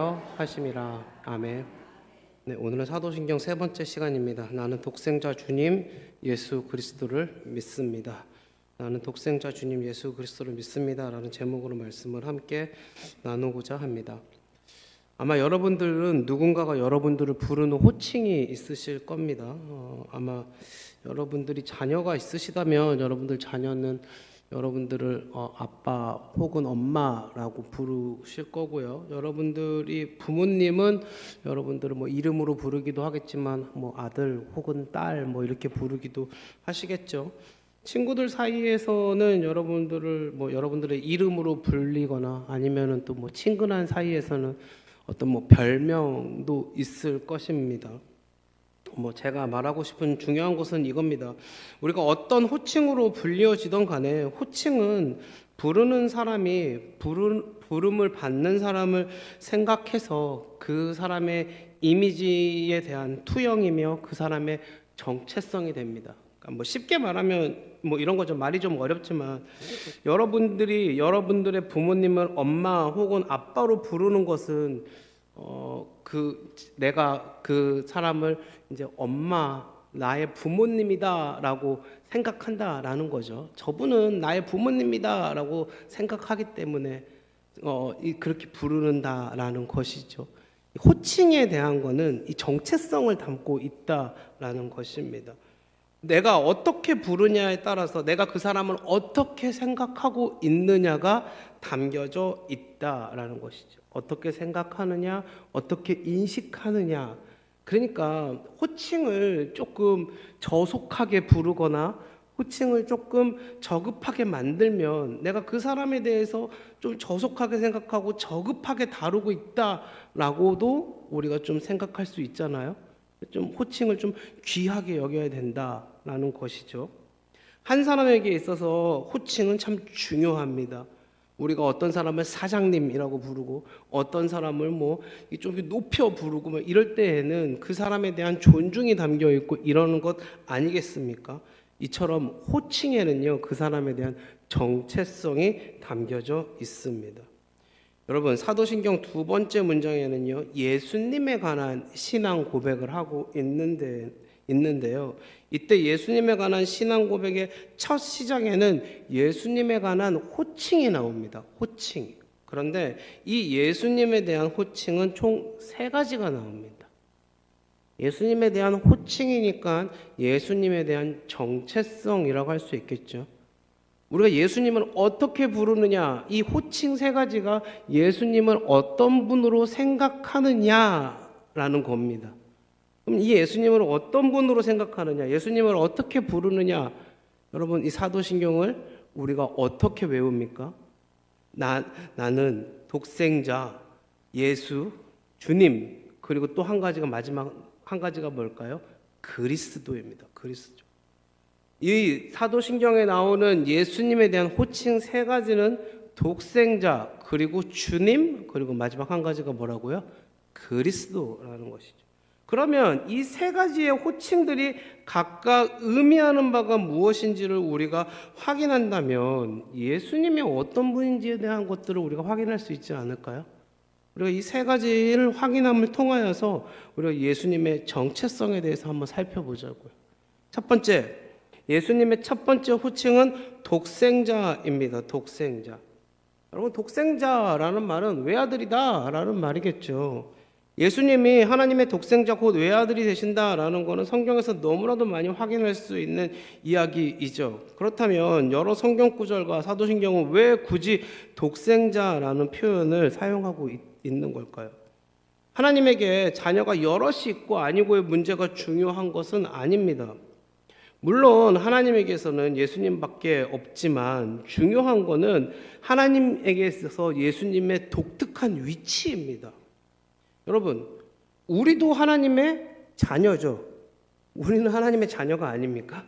하심이라. 아멘. 네, 오늘은 사도신경 세 번째 시간입니다. 나는 독생자 주님 예수 그리스도를 믿습니다. 나는 독생자 주님 예수 그리스도를 믿습니다 라는 제목으로 말씀을 함께 나누고자 합니다. 아마 여러분들은 누군가가 여러분들을 부르는 호칭이 있으실 겁니다. 아마 여러분들이 자녀가 있으시다면 여러분들 자녀는 여러분들을 아빠 혹은 엄마라고 부르실 거고요. 여러분들이 부모님은 여러분들을 뭐 이름으로 부르기도 하겠지만 뭐 아들 혹은 딸 뭐 이렇게 부르기도 하시겠죠. 친구들 사이에서는 여러분들을 뭐 여러분들의 이름으로 불리거나 아니면은 또 뭐 친근한 사이에서는 어떤 뭐 별명도 있을 것입니다. 뭐 제가 말하고 싶은 중요한 것은 이겁니다. 우리가 어떤 호칭으로 불리어지던 간에 호칭은 부르는 사람이 부름을 받는 사람을 생각해서 그 사람의 이미지에 대한 투영이며 그 사람의 정체성이 됩니다. 그러니까 뭐 쉽게 말하면 뭐 이런 거 좀 말이 좀 어렵지만 여러분들이 여러분들의 부모님을 엄마 혹은 아빠로 부르는 것은 내가 그 사람을 이제 엄마, 나의 부모님이다라고 생각한다라는 거죠. 저분은 나의 부모님이다라고 생각하기 때문에 그렇게 부르는다라는 것이죠. 호칭에 대한 거는 이 정체성을 담고 있다라는 것입니다. 내가 어떻게 부르냐에 따라서 내가 그 사람을 어떻게 생각하고 있느냐가 담겨져 있다라는 것이죠. 어떻게 생각하느냐, 어떻게 인식하느냐. 그러니까 호칭을 조금 저속하게 부르거나 호칭을 조금 저급하게 만들면 내가 그 사람에 대해서 좀 저속하게 생각하고 저급하게 다루고 있다라고도 우리가 좀 생각할 수 있잖아요. 좀 호칭을 좀 귀하게 여겨야 된다라는 것이죠. 한 사람에게 있어서 호칭은 참 중요합니다. 우리가 어떤 사람을 사장님이라고 부르고 어떤 사람을 뭐 좀 높여 부르고 뭐 이럴 때에는 그 사람에 대한 존중이 담겨 있고 이러는 것 아니겠습니까? 이처럼 호칭에는요 그 사람에 대한 정체성이 담겨져 있습니다. 여러분 사도신경 두 번째 문장에는요 예수님에 관한 신앙 고백을 하고 있는데요. 이때 예수님에 관한 신앙 고백의 첫 시장에는 예수님에 관한 호칭이 나옵니다. 호칭. 그런데 이 예수님에 대한 호칭은 총 세 가지가 나옵니다. 예수님에 대한 호칭이니까 예수님에 대한 정체성이라고 할 수 있겠죠. 우리가 예수님을 어떻게 부르느냐, 이 호칭 세 가지가 예수님을 어떤 분으로 생각하느냐라는 겁니다. 그럼 이 예수님을 어떤 분으로 생각하느냐, 예수님을 어떻게 부르느냐, 여러분 이 사도신경을 우리가 어떻게 외웁니까? 나는 독생자, 예수, 주님, 그리고 또 한 가지가 마지막 한 가지가 뭘까요? 그리스도입니다. 그리스도. 이 사도신경에 나오는 예수님에 대한 호칭 세 가지는 독생자, 그리고 주님, 그리고 마지막 한 가지가 뭐라고요? 그리스도라는 것이죠. 그러면 이 세 가지의 호칭들이 각각 의미하는 바가 무엇인지를 우리가 확인한다면 예수님이 어떤 분인지에 대한 것들을 우리가 확인할 수 있지 않을까요? 우리가 이 세 가지를 확인함을 통하여서 우리가 예수님의 정체성에 대해서 한번 살펴보자고요. 첫 번째, 예수님의 첫 번째 호칭은 독생자입니다. 독생자. 여러분 독생자라는 말은 외아들이다 라는 말이겠죠. 예수님이 하나님의 독생자 곧 외아들이 되신다라는 것은 성경에서 너무나도 많이 확인할 수 있는 이야기이죠. 그렇다면 여러 성경 구절과 사도신경은 왜 굳이 독생자라는 표현을 사용하고 있는 걸까요? 하나님에게 자녀가 여럿이 있고 아니고의 문제가 중요한 것은 아닙니다. 물론 하나님에게서는 예수님밖에 없지만 중요한 것은 하나님에게 있어서 예수님의 독특한 위치입니다. 여러분, 우리도 하나님의 자녀죠. 우리는 하나님의 자녀가 아닙니까?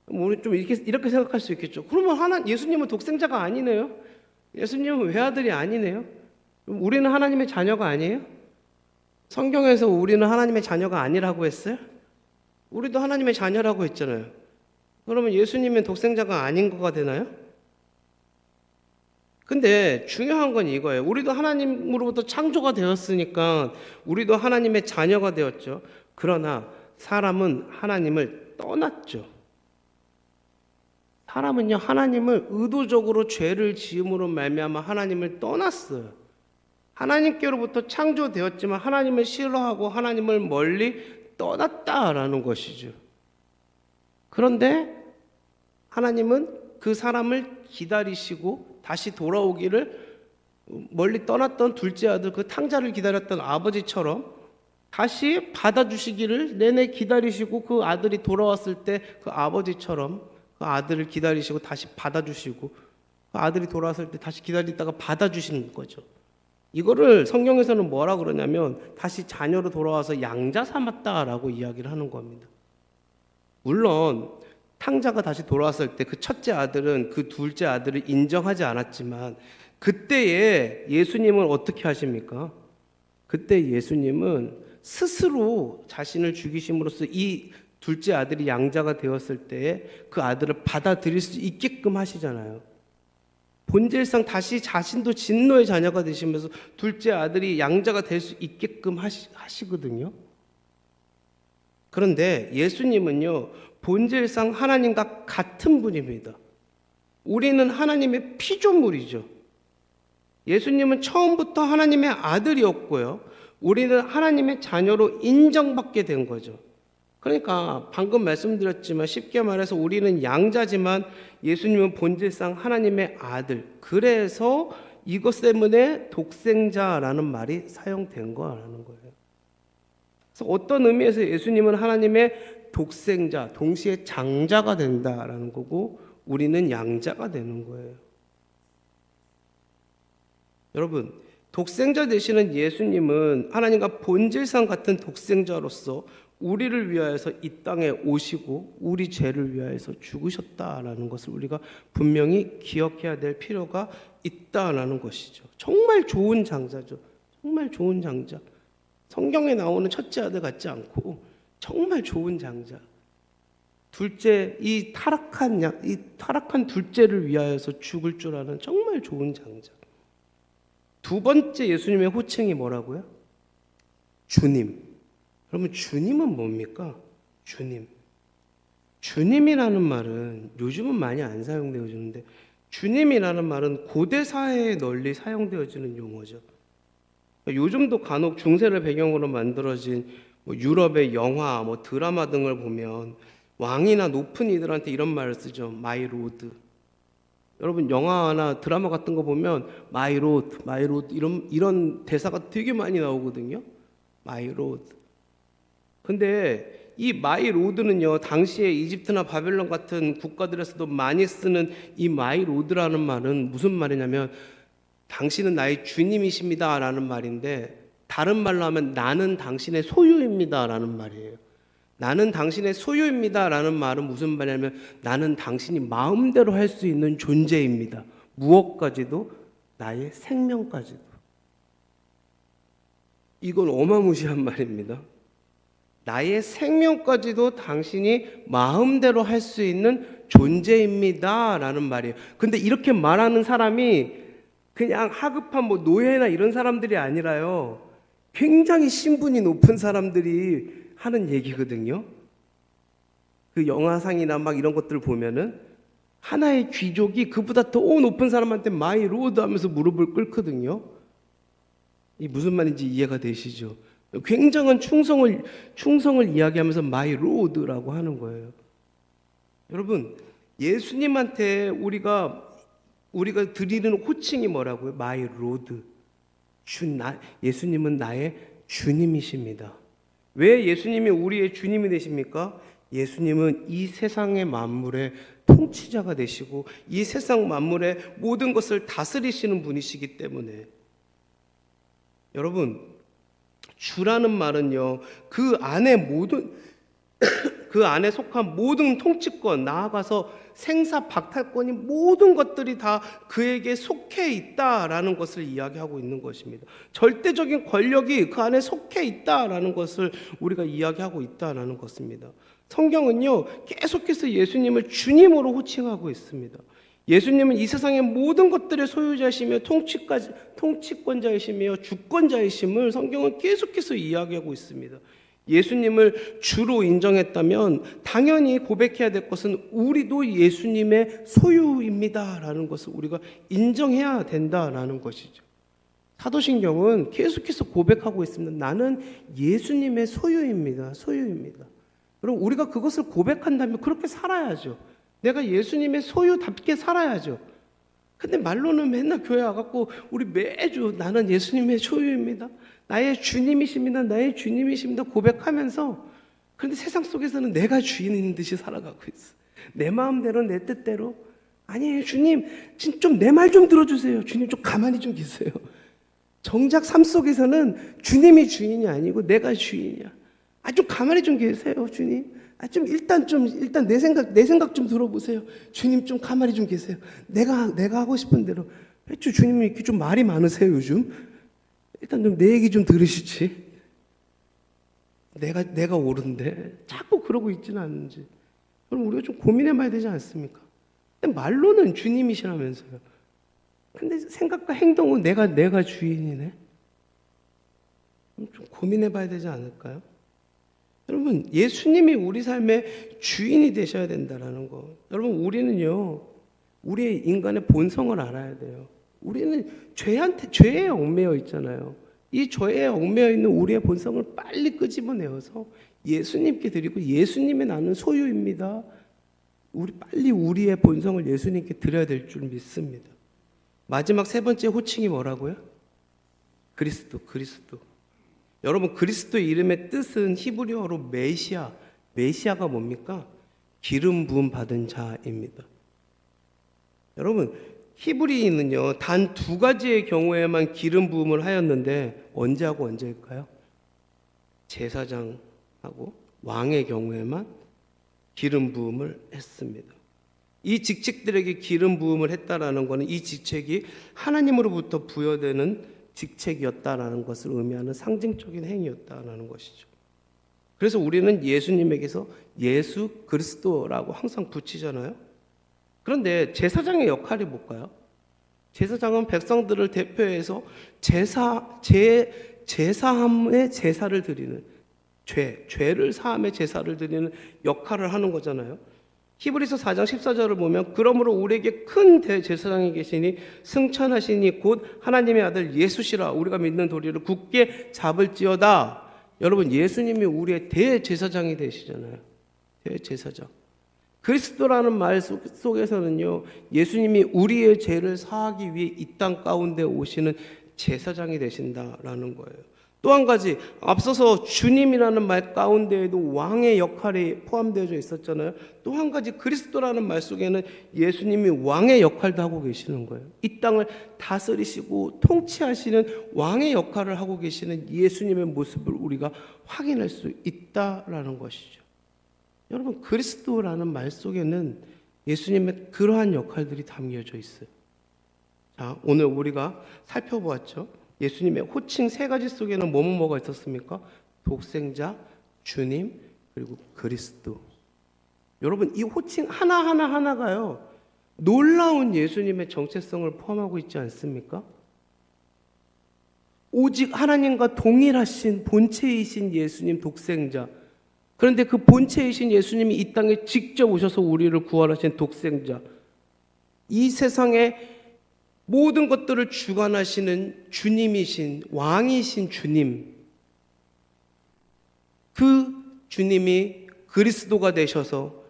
우리 좀 이렇게 생각할 수 있겠죠. 그러면 예수님은 독생자가 아니네요. 예수님은 외아들이 아니네요. 우리는 하나님의 자녀가 아니에요? 성경에서 우리는 하나님의 자녀가 아니라고 했어요? 우리도 하나님의 자녀라고 했잖아요. 그러면 예수님은 독생자가 아닌 거가 되나요? 근데 중요한 건 이거예요. 우리도 하나님으로부터 창조가 되었으니까 우리도 하나님의 자녀가 되었죠. 그러나 사람은 하나님을 떠났죠. 사람은요, 하나님을 의도적으로 죄를 지음으로 말미암아 하나님을 떠났어요. 하나님께로부터 창조되었지만 하나님을 싫어하고 하나님을 멀리 떠났다라는 것이죠. 그런데 하나님은 그 사람을 기다리시고 다시 돌아오기를, 멀리 떠났던 둘째 아들, 그 탕자를 기다렸던 아버지처럼 다시 받아주시기를 내내 기다리시고, 그 아들이 돌아왔을 때 그 아버지처럼 그 아들을 기다리시고 다시 받아주시고, 그 아들이 돌아왔을 때 다시 기다리다가 받아주시는 거죠. 이거를 성경에서는 뭐라 그러냐면 다시 자녀로 돌아와서 양자 삼았다라고 이야기를 하는 겁니다. 물론 탕자가 다시 돌아왔을 때 그 첫째 아들은 그 둘째 아들을 인정하지 않았지만, 그때에 예수님은 어떻게 하십니까? 그때 예수님은 스스로 자신을 죽이심으로써 이 둘째 아들이 양자가 되었을 때에 그 아들을 받아들일 수 있게끔 하시잖아요. 본질상 다시 자신도 진노의 자녀가 되시면서 둘째 아들이 양자가 될 수 있게끔 하시거든요. 그런데 예수님은요, 본질상 하나님과 같은 분입니다. 우리는 하나님의 피조물이죠. 예수님은 처음부터 하나님의 아들이었고요, 우리는 하나님의 자녀로 인정받게 된 거죠. 그러니까 방금 말씀드렸지만 쉽게 말해서 우리는 양자지만 예수님은 본질상 하나님의 아들. 그래서 이것 때문에 독생자라는 말이 사용된 거라는 거예요. 그래서 어떤 의미에서 예수님은 하나님의 독생자, 동시에 장자가 된다라는 거고 우리는 양자가 되는 거예요. 여러분, 독생자 되시는 예수님은 하나님과 본질상 같은 독생자로서 우리를 위하여서 이 땅에 오시고 우리 죄를 위하여서 죽으셨다라는 것을 우리가 분명히 기억해야 될 필요가 있다라는 것이죠. 정말 좋은 장자죠. 정말 좋은 장자. 성경에 나오는 첫째 아들 같지 않고 정말 좋은 장자. 둘째, 이 타락한 둘째를 위하여서 죽을 줄 아는 정말 좋은 장자. 두 번째 예수님의 호칭이 뭐라고요? 주님. 그러면 주님은 뭡니까? 주님. 주님이라는 말은 요즘은 많이 안 사용되어지는데, 주님이라는 말은 고대 사회에 널리 사용되어지는 용어죠. 요즘도 간혹 중세를 배경으로 만들어진 유럽의 영화, 드라마 등을 보면 왕이나 높은 이들한테 이런 말을 쓰죠. 마이 로드. 여러분, 영화나 드라마 같은 거 보면 마이 로드, 마이 로드 이런 대사가 되게 많이 나오거든요. 마이 로드. 근데 이 마이 로드는요, 당시에 이집트나 바벨론 같은 국가들에서도 많이 쓰는 이 마이 로드라는 말은 무슨 말이냐면, 당신은 나의 주님이십니다 라는 말인데, 다른 말로 하면 나는 당신의 소유입니다 라는 말이에요. 나는 당신의 소유입니다 라는 말은 무슨 말이냐면, 나는 당신이 마음대로 할 수 있는 존재입니다. 무엇까지도, 나의 생명까지도. 이건 어마무시한 말입니다. 나의 생명까지도 당신이 마음대로 할 수 있는 존재입니다 라는 말이에요. 근데 이렇게 말하는 사람이 그냥 하급한 노예나 이런 사람들이 아니라요, 굉장히 신분이 높은 사람들이 하는 얘기거든요. 그 영화상이나 이런 것들 보면은 하나의 귀족이 그보다 더 높은 사람한테 마이 로드 하면서 무릎을 꿇거든요. 이 무슨 말인지 이해가 되시죠? 굉장한 충성을 이야기하면서 마이 로드라고 하는 거예요. 여러분, 예수님한테 우리가 드리는 호칭이 뭐라고요? 마이 로드. 예수님은 나의 주님이십니다. 왜 예수님이 우리의 주님이 되십니까? 예수님은 이 세상의 만물의 통치자가 되시고 이 세상 만물의 모든 것을 다스리시는 분이시기 때문에, 여러분, 주라는 말은요, 그 안에 속한 모든 통치권, 나아가서 생사 박탈권이, 모든 것들이 다 그에게 속해 있다라는 것을 이야기하고 있는 것입니다. 절대적인 권력이 그 안에 속해 있다라는 것을 우리가 이야기하고 있다라는 것입니다. 성경은요, 계속해서 예수님을 주님으로 호칭하고 있습니다. 예수님은 이 세상의 모든 것들의 소유자이시며 통치권자이시며 주권자이심을 성경은 계속해서 이야기하고 있습니다. 예수님을 주로 인정했다면 당연히 고백해야 될 것은 우리도 예수님의 소유입니다라는 것을 우리가 인정해야 된다라는 것이죠. 사도신경은 계속해서 고백하고 있습니다. 나는 예수님의 소유입니다. 소유입니다. 그럼 우리가 그것을 고백한다면 그렇게 살아야죠. 내가 예수님의 소유답게 살아야죠. 근데 말로는 맨날 교회 와갖고 우리 매주 나는 예수님의 소유입니다. 나의 주님이십니다. 나의 주님이십니다. 고백하면서 그런데 세상 속에서는 내가 주인인 듯이 살아가고 있어. 내 마음대로 내 뜻대로. 아니에요. 주님 좀 내 말 좀 들어주세요. 주님 좀 가만히 좀 계세요. 정작 삶 속에서는 주님이 주인이 아니고 내가 주인이야. 좀 가만히 좀 계세요, 주님. 일단 내 생각 좀 들어보세요. 주님 좀 가만히 좀 계세요. 내가 하고 싶은 대로. 주님이 이렇게 좀 말이 많으세요, 요즘? 일단 좀 내 얘기 좀 들으시지. 내가 옳은데 자꾸 그러고 있지는 않는지. 그럼 우리가 좀 고민해봐야 되지 않습니까? 근데 말로는 주님이시라면서요. 근데 생각과 행동은 내가 주인이네. 좀 고민해봐야 되지 않을까요? 여러분, 예수님이 우리 삶의 주인이 되셔야 된다는 거. 여러분, 우리는요, 우리의 인간의 본성을 알아야 돼요. 우리는 죄에 얽매여 있잖아요. 이 죄에 얽매여 있는 우리의 본성을 빨리 끄집어내어서 예수님께 드리고 예수님의 나는 소유입니다. 빨리 우리의 본성을 예수님께 드려야 될 줄 믿습니다. 마지막 세 번째 호칭이 뭐라고요? 그리스도. 여러분, 그리스도의 이름의 뜻은 히브리어로 메시아가 뭡니까? 기름 부음 받은 자입니다. 여러분, 히브리인은요 단 두 가지의 경우에만 기름 부음을 하였는데 언제하고 언제일까요? 제사장하고 왕의 경우에만 기름 부음을 했습니다. 이 직책들에게 기름 부음을 했다라는 것은 이 직책이 하나님으로부터 부여되는 직책이었다라는 것을 의미하는 상징적인 행위였다라는 것이죠. 그래서 우리는 예수님에게서 예수 그리스도라고 항상 붙이잖아요. 그런데 제사장의 역할이 뭘까요? 제사장은 백성들을 대표해서 제사함의 제사를 드리는 죄를 사함의 제사를 드리는 역할을 하는 거잖아요. 히브리서 4장 14절을 보면 그러므로 우리에게 큰 대제사장이 계시니 승천하시니 곧 하나님의 아들 예수시라 우리가 믿는 도리를 굳게 잡을지어다. 여러분, 예수님이 우리의 대제사장이 되시잖아요. 대제사장. 그리스도라는 말 속에서는요, 예수님이 우리의 죄를 사하기 위해 이 땅 가운데 오시는 제사장이 되신다라는 거예요. 또 한 가지, 앞서서 주님이라는 말 가운데에도 왕의 역할이 포함되어 있었잖아요. 또 한 가지, 그리스도라는 말 속에는 예수님이 왕의 역할도 하고 계시는 거예요. 이 땅을 다스리시고 통치하시는 왕의 역할을 하고 계시는 예수님의 모습을 우리가 확인할 수 있다라는 것이죠. 여러분, 그리스도라는 말 속에는 예수님의 그러한 역할들이 담겨져 있어요. 자, 오늘 우리가 살펴보았죠. 예수님의 호칭 세 가지 속에는 뭐가 있었습니까? 독생자, 주님, 그리고 그리스도. 여러분, 이 호칭 하나가요, 놀라운 예수님의 정체성을 포함하고 있지 않습니까? 오직 하나님과 동일하신 본체이신 예수님 독생자. 그런데 그 본체이신 예수님이 이 땅에 직접 오셔서 우리를 구원하신 독생자. 이 세상에 모든 것들을 주관하시는 주님이신 왕이신 주님, 그 주님이 그리스도가 되셔서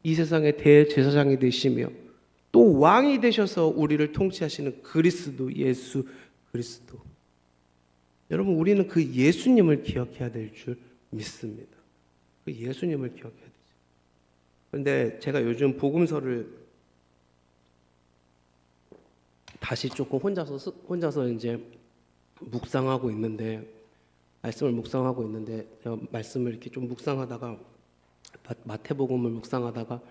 이 세상의 대제사장이 되시며 또 왕이 되셔서 우리를 통치하시는 그리스도, 예수 그리스도. 여러분, 우리는 그 예수님을 기억해야 될 줄 믿습니다. 그 예수님을 기억해야 되죠. 그런데 제가 요즘 복음서를 다시 조금 혼자서 이제 묵상하고 있는데, 말씀을 묵상하고 있는데, 제가 말씀을 이렇게 좀 묵상하다가 마태복음을 묵상하다가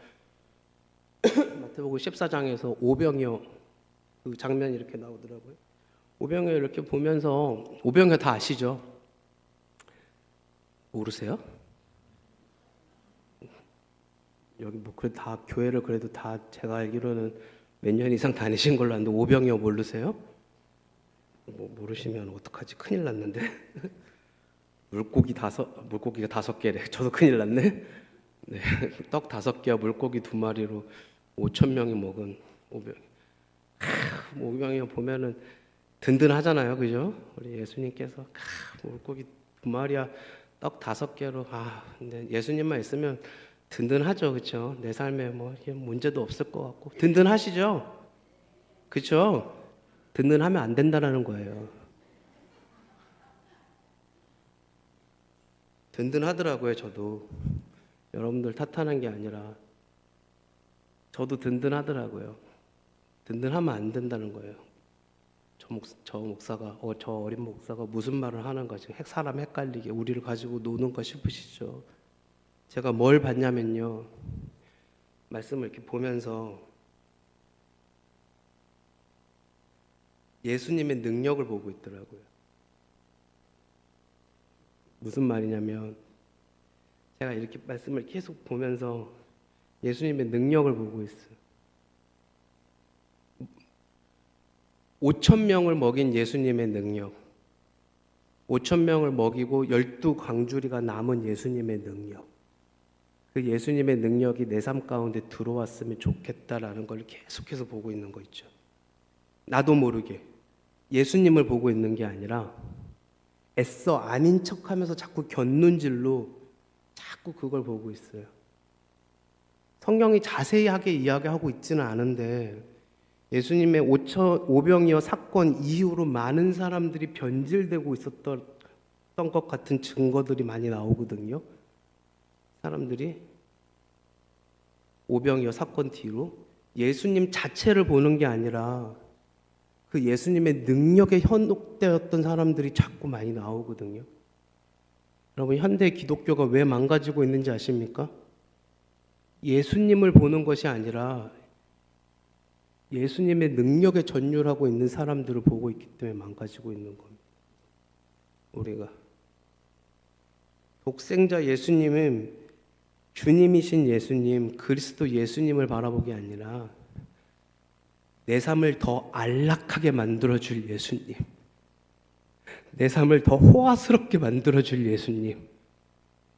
마태복음 14장에서 오병이어 그 장면이 이렇게 나오더라고요. 오병이어 이렇게 보면서, 오병이어 다 아시죠? 모르세요? 여기 뭐 그래도 다 교회를 그래도 다 제가 알기로는 몇 년 이상 다니신 걸로 아는데 오병이어 모르세요? 모르시면 어떡하지? 큰일 났는데. 물고기가 5개래. 저도 큰일 났네. 네, 떡 5개와 물고기 2마리로 5,000명이 먹은 오병이어 보면은 든든하잖아요, 그죠? 우리 예수님께서 물고기 2마리와 떡 5개로 근데 예수님만 있으면 든든하죠, 그렇죠? 내 삶에 뭐 문제도 없을 것 같고 든든하시죠, 그렇죠? 든든하면 안 된다라는 거예요. 든든하더라고요, 저도. 여러분들 탓하는 게 아니라 저도 든든하더라고요. 든든하면 안 된다는 거예요. 저 어린 목사가 무슨 말을 하는 거지? 사람 헷갈리게 우리를 가지고 노는가 싶으시죠? 제가 뭘 봤냐면요, 말씀을 이렇게 보면서 예수님의 능력을 보고 있더라고요. 무슨 말이냐면 제가 이렇게 말씀을 계속 보면서 예수님의 능력을 보고 있어요. 5,000명을 먹인 예수님의 능력, 5,000명을 먹이고 12광주리가 남은 예수님의 능력, 그 예수님의 능력이 내 삶 가운데 들어왔으면 좋겠다라는 걸 계속해서 보고 있는 거 있죠. 나도 모르게 예수님을 보고 있는 게 아니라 애써 아닌 척하면서 자꾸 곁눈질로 자꾸 그걸 보고 있어요. 성경이 자세하게 이야기하고 있지는 않은데 예수님의 오병이어 사건 이후로 많은 사람들이 변질되고 있었던 것 같은 증거들이 많이 나오거든요. 사람들이 오병이어 사건 뒤로 예수님 자체를 보는 게 아니라 그 예수님의 능력에 현혹되었던 사람들이 자꾸 많이 나오거든요. 여러분, 현대 기독교가 왜 망가지고 있는지 아십니까? 예수님을 보는 것이 아니라 예수님의 능력에 전율하고 있는 사람들을 보고 있기 때문에 망가지고 있는 겁니다. 우리가 독생자 예수님은 주님이신 예수님, 그리스도 예수님을 바라보기 아니라 내 삶을 더 안락하게 만들어줄 예수님, 내 삶을 더 호화스럽게 만들어줄 예수님,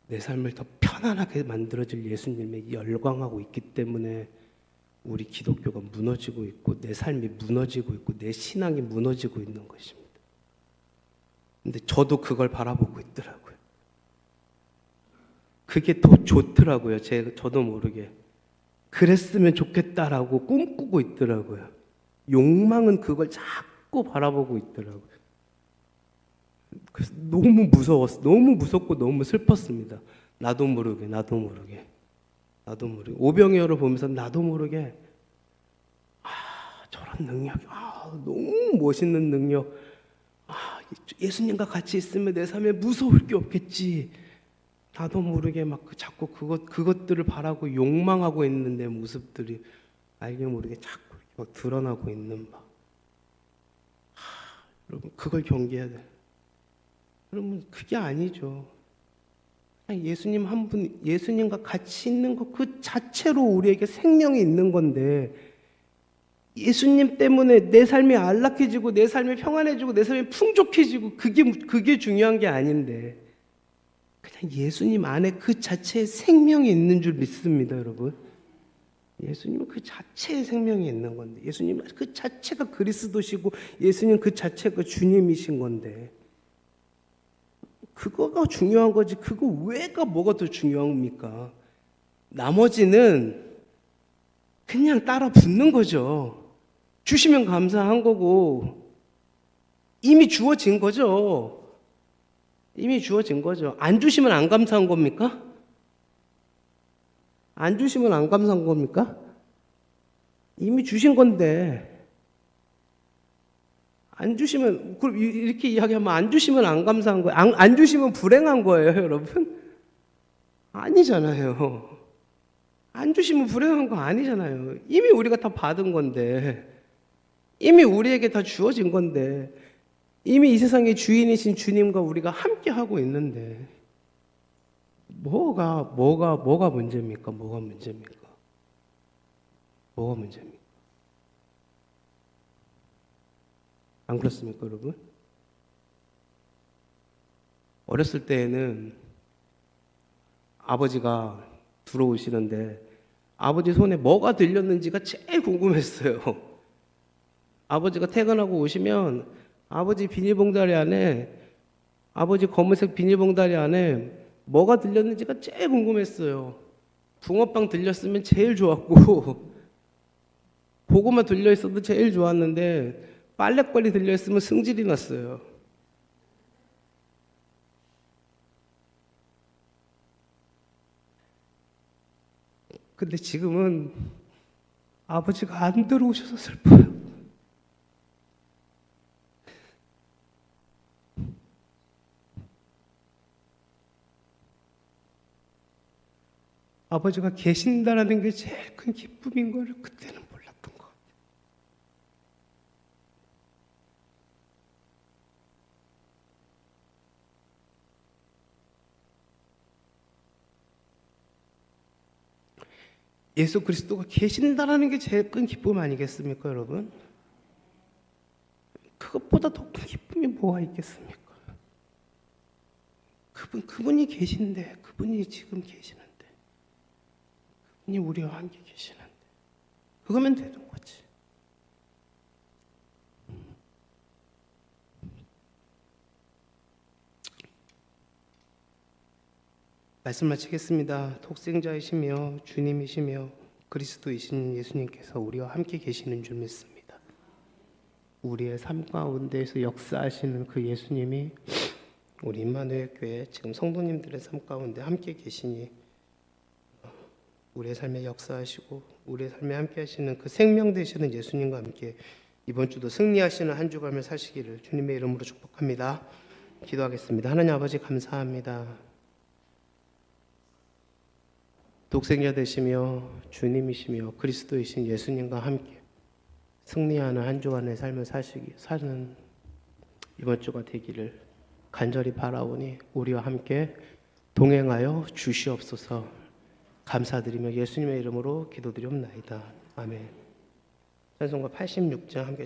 내 삶을 더 편안하게 만들어줄 예수님에 열광하고 있기 때문에 우리 기독교가 무너지고 있고 내 삶이 무너지고 있고 내 신앙이 무너지고 있는 것입니다. 근데 저도 그걸 바라보고 있더라고요. 그게 더 좋더라고요. 저도 모르게. 그랬으면 좋겠다라고 꿈꾸고 있더라고요. 욕망은 그걸 자꾸 바라보고 있더라고요. 그래서 너무 무서웠어. 너무 무섭고 너무 슬펐습니다. 나도 모르게. 오병이어를 보면서 나도 모르게 저런 능력, 너무 멋있는 능력. 예수님과 같이 있으면 내 삶에 무서울 게 없겠지. 나도 모르게 막 자꾸 그것들을 바라고 욕망하고 있는 내 모습들이 알게 모르게 자꾸 막 드러나고 있는 막. 여러분, 그걸 경계해야 돼. 여러분, 그게 아니죠. 예수님 한 분, 예수님과 같이 있는 것 그 자체로 우리에게 생명이 있는 건데, 예수님 때문에 내 삶이 안락해지고 내 삶이 평안해지고 내 삶이 풍족해지고 그게 중요한 게 아닌데, 그냥 예수님 안에 그 자체에 생명이 있는 줄 믿습니다, 여러분. 예수님은 그 자체에 생명이 있는 건데, 예수님 그 자체가 그리스도시고 예수님 그 자체가 주님이신 건데, 그거가 중요한 거지. 그거 왜가 뭐가 더 중요합니까? 나머지는 그냥 따라 붙는 거죠. 주시면 감사한 거고 이미 주어진 거죠. 이미 주어진 거죠. 안 주시면 안 감사한 겁니까? 안 주시면 안 감사한 겁니까? 이미 주신 건데 안 주시면, 이렇게 이야기하면 안 주시면 안 감사한 거예요. 안 주시면 불행한 거예요, 여러분? 아니잖아요. 안 주시면 불행한 거 아니잖아요. 이미 우리가 다 받은 건데, 이미 우리에게 다 주어진 건데, 이미 이 세상의 주인이신 주님과 우리가 함께 하고 있는데, 뭐가 문제입니까? 뭐가 문제입니까? 안 그렇습니까, 여러분? 어렸을 때에는 아버지가 들어오시는데 아버지 손에 뭐가 들렸는지가 제일 궁금했어요. 아버지가 퇴근하고 오시면 아버지 비닐봉다리 안에 아버지 검은색 비닐봉다리 안에 뭐가 들렸는지가 제일 궁금했어요. 붕어빵 들렸으면 제일 좋았고 고구마 들려 있어도 제일 좋았는데 빨래거리 들려 있으면 승질이 났어요. 근데 지금은 아버지가 안 들어오셔서 슬퍼요. 아버지가 계신다라는 게 제일 큰 기쁨인 걸 그때는 몰랐던 것 같아요. 예수 그리스도가 계신다라는 게 제일 큰 기쁨 아니겠습니까, 여러분? 그것보다 더 큰 기쁨이 뭐가 있겠습니까? 그분이 계신데, 그분이 지금 계시는데, 그분이 우리와 함께 계시는데, 그거면 되는 거지. 말씀 마치겠습니다. 독생자이시며 주님이시며 그리스도이신 예수님께서 우리와 함께 계시는 줄 믿습니다. 우리의 삶 가운데에서 역사하시는 그 예수님이 우리 임마누엘 교회 지금 성도님들의 삶 가운데 함께 계시니 우리의 삶에 역사하시고 우리의 삶에 함께 하시는 그 생명 되시는 예수님과 함께 이번 주도 승리하시는 한 주간을 사시기를 주님의 이름으로 축복합니다. 기도하겠습니다. 하나님 아버지 감사합니다. 독생자 되시며 주님이시며 그리스도이신 예수님과 함께 승리하는 한 주간의 삶을 사는 이번 주가 되기를 간절히 바라오니 우리와 함께 동행하여 주시옵소서. 감사드리며 예수님의 이름으로 기도드리옵나이다. 아멘. 찬송가 86장 함께